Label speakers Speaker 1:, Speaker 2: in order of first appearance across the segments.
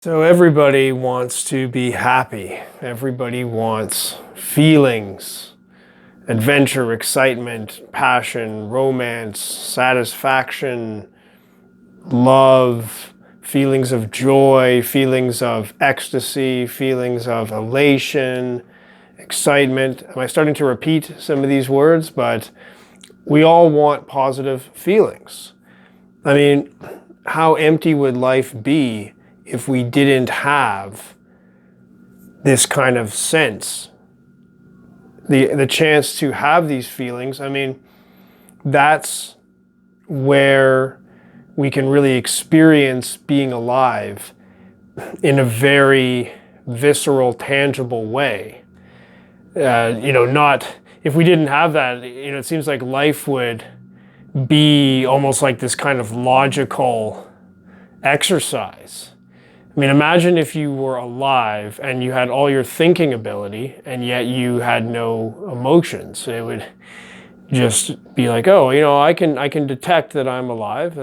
Speaker 1: So everybody wants to be happy. Everybody wants feelings, adventure, excitement, passion, romance, satisfaction, love, feelings of joy, feelings of ecstasy, feelings of elation, excitement. Am I starting to repeat some of these words? But we all want positive feelings. I mean, how empty would life be if we didn't have this kind of sense, the chance to have these feelings? I mean, that's where we can really experience being alive in a very visceral, tangible way. Not if we didn't have that, it seems like life would be almost like this kind of logical exercise. I mean, imagine if you were alive and you had all your thinking ability and yet you had no emotions. It would just be like, oh, I can detect that I'm alive.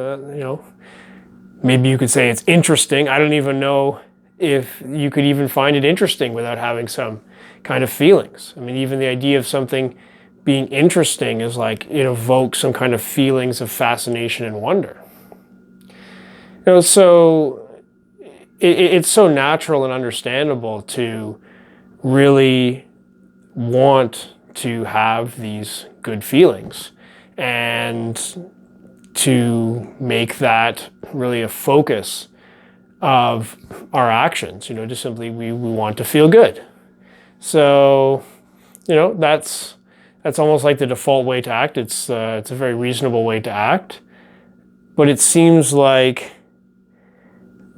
Speaker 1: Maybe you could say it's interesting. I don't even know if you could even find it interesting without having some kind of feelings. I mean, even the idea of something being interesting is like it evokes some kind of feelings of fascination and wonder. So it's so natural and understandable to really want to have these good feelings and to make that really a focus of our actions. Just simply we want to feel good. So, that's almost like the default way to act. It's a very reasonable way to act, but it seems like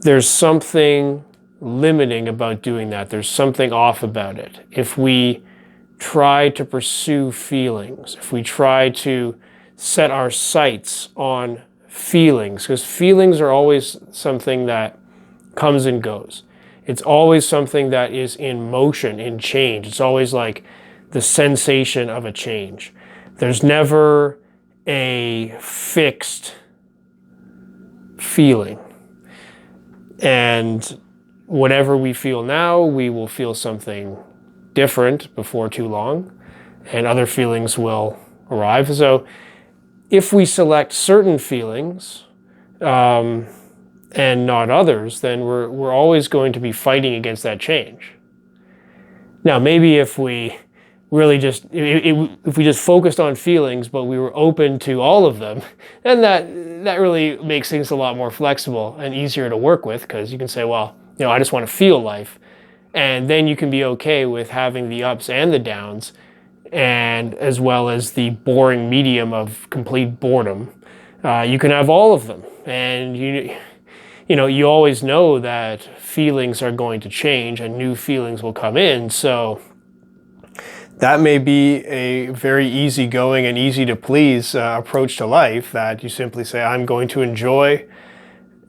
Speaker 1: there's something limiting about doing that. There's something off about it. If we try to pursue feelings, if we try to set our sights on feelings, because feelings are always something that comes and goes. It's always something that is in motion, in change. It's always like the sensation of a change. There's never a fixed feeling. And whatever we feel now, we will feel something different before too long, and other feelings will arrive. So if we select certain feelings and not others, then we're always going to be fighting against that change. Now, maybe if we really just if we just focused on feelings, but we were open to all of them, then that really makes things a lot more flexible and easier to work with, because you can say, well, I just want to feel life, and then you can be okay with having the ups and the downs, and as well as the boring medium of complete boredom. You can have all of them, and you always know that feelings are going to change and new feelings will come in. So that may be a very easygoing and easy to please approach to life, that you simply say, I'm going to enjoy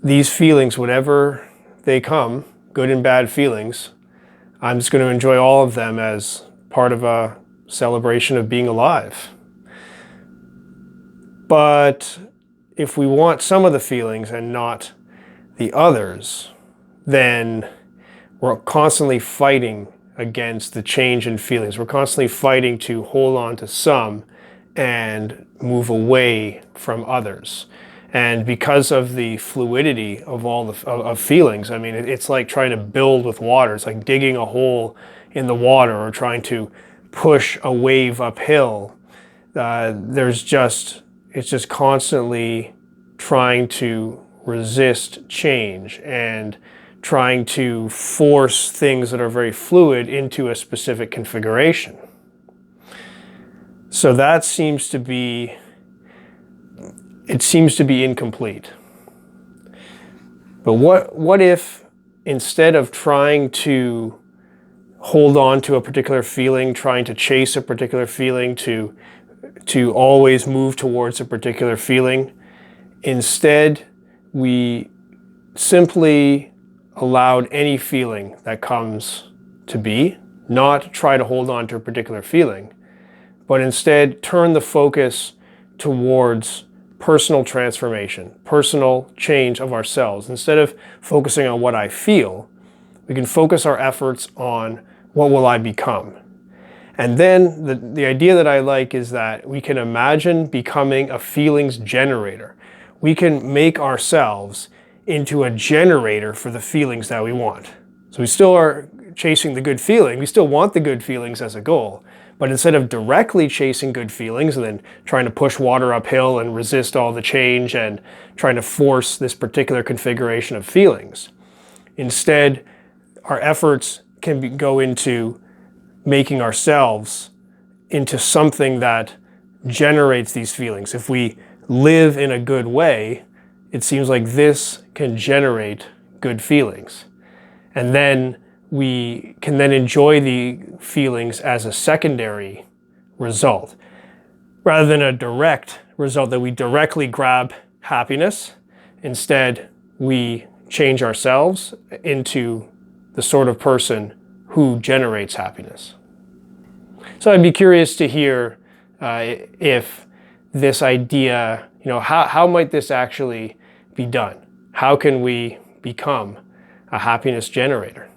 Speaker 1: these feelings, whatever they come, good and bad feelings. I'm just going to enjoy all of them as part of a celebration of being alive. But if we want some of the feelings and not the others, then we're constantly fighting against the change in feelings. We're constantly fighting to hold on to some and move away from others. And because of the fluidity of all of feelings, I mean, it's like trying to build with water. It's like digging a hole in the water or trying to push a wave uphill. It's just constantly trying to resist change and trying to force things that are very fluid into a specific configuration. So that seems to be incomplete. But what if, instead of trying to hold on to a particular feeling, trying to chase a particular feeling, to always move towards a particular feeling, instead we simply allowed any feeling that comes to be, not try to hold on to a particular feeling, but instead turn the focus towards personal transformation, personal change of ourselves. Instead of focusing on what I feel, we can focus our efforts on what will I become. And then the idea that I like is that we can imagine becoming a feelings generator. We can make ourselves into a generator for the feelings that we want. So we still are chasing the good feeling. We still want the good feelings as a goal. But instead of directly chasing good feelings and then trying to push water uphill and resist all the change and trying to force this particular configuration of feelings, instead, our efforts can go into making ourselves into something that generates these feelings. If we live in a good way, it seems like this can generate good feelings. And then we can then enjoy the feelings as a secondary result, rather than a direct result that we directly grab happiness. Instead, we change ourselves into the sort of person who generates happiness. So I'd be curious to hear if this idea, how might this actually be done? How can we become a happiness generator?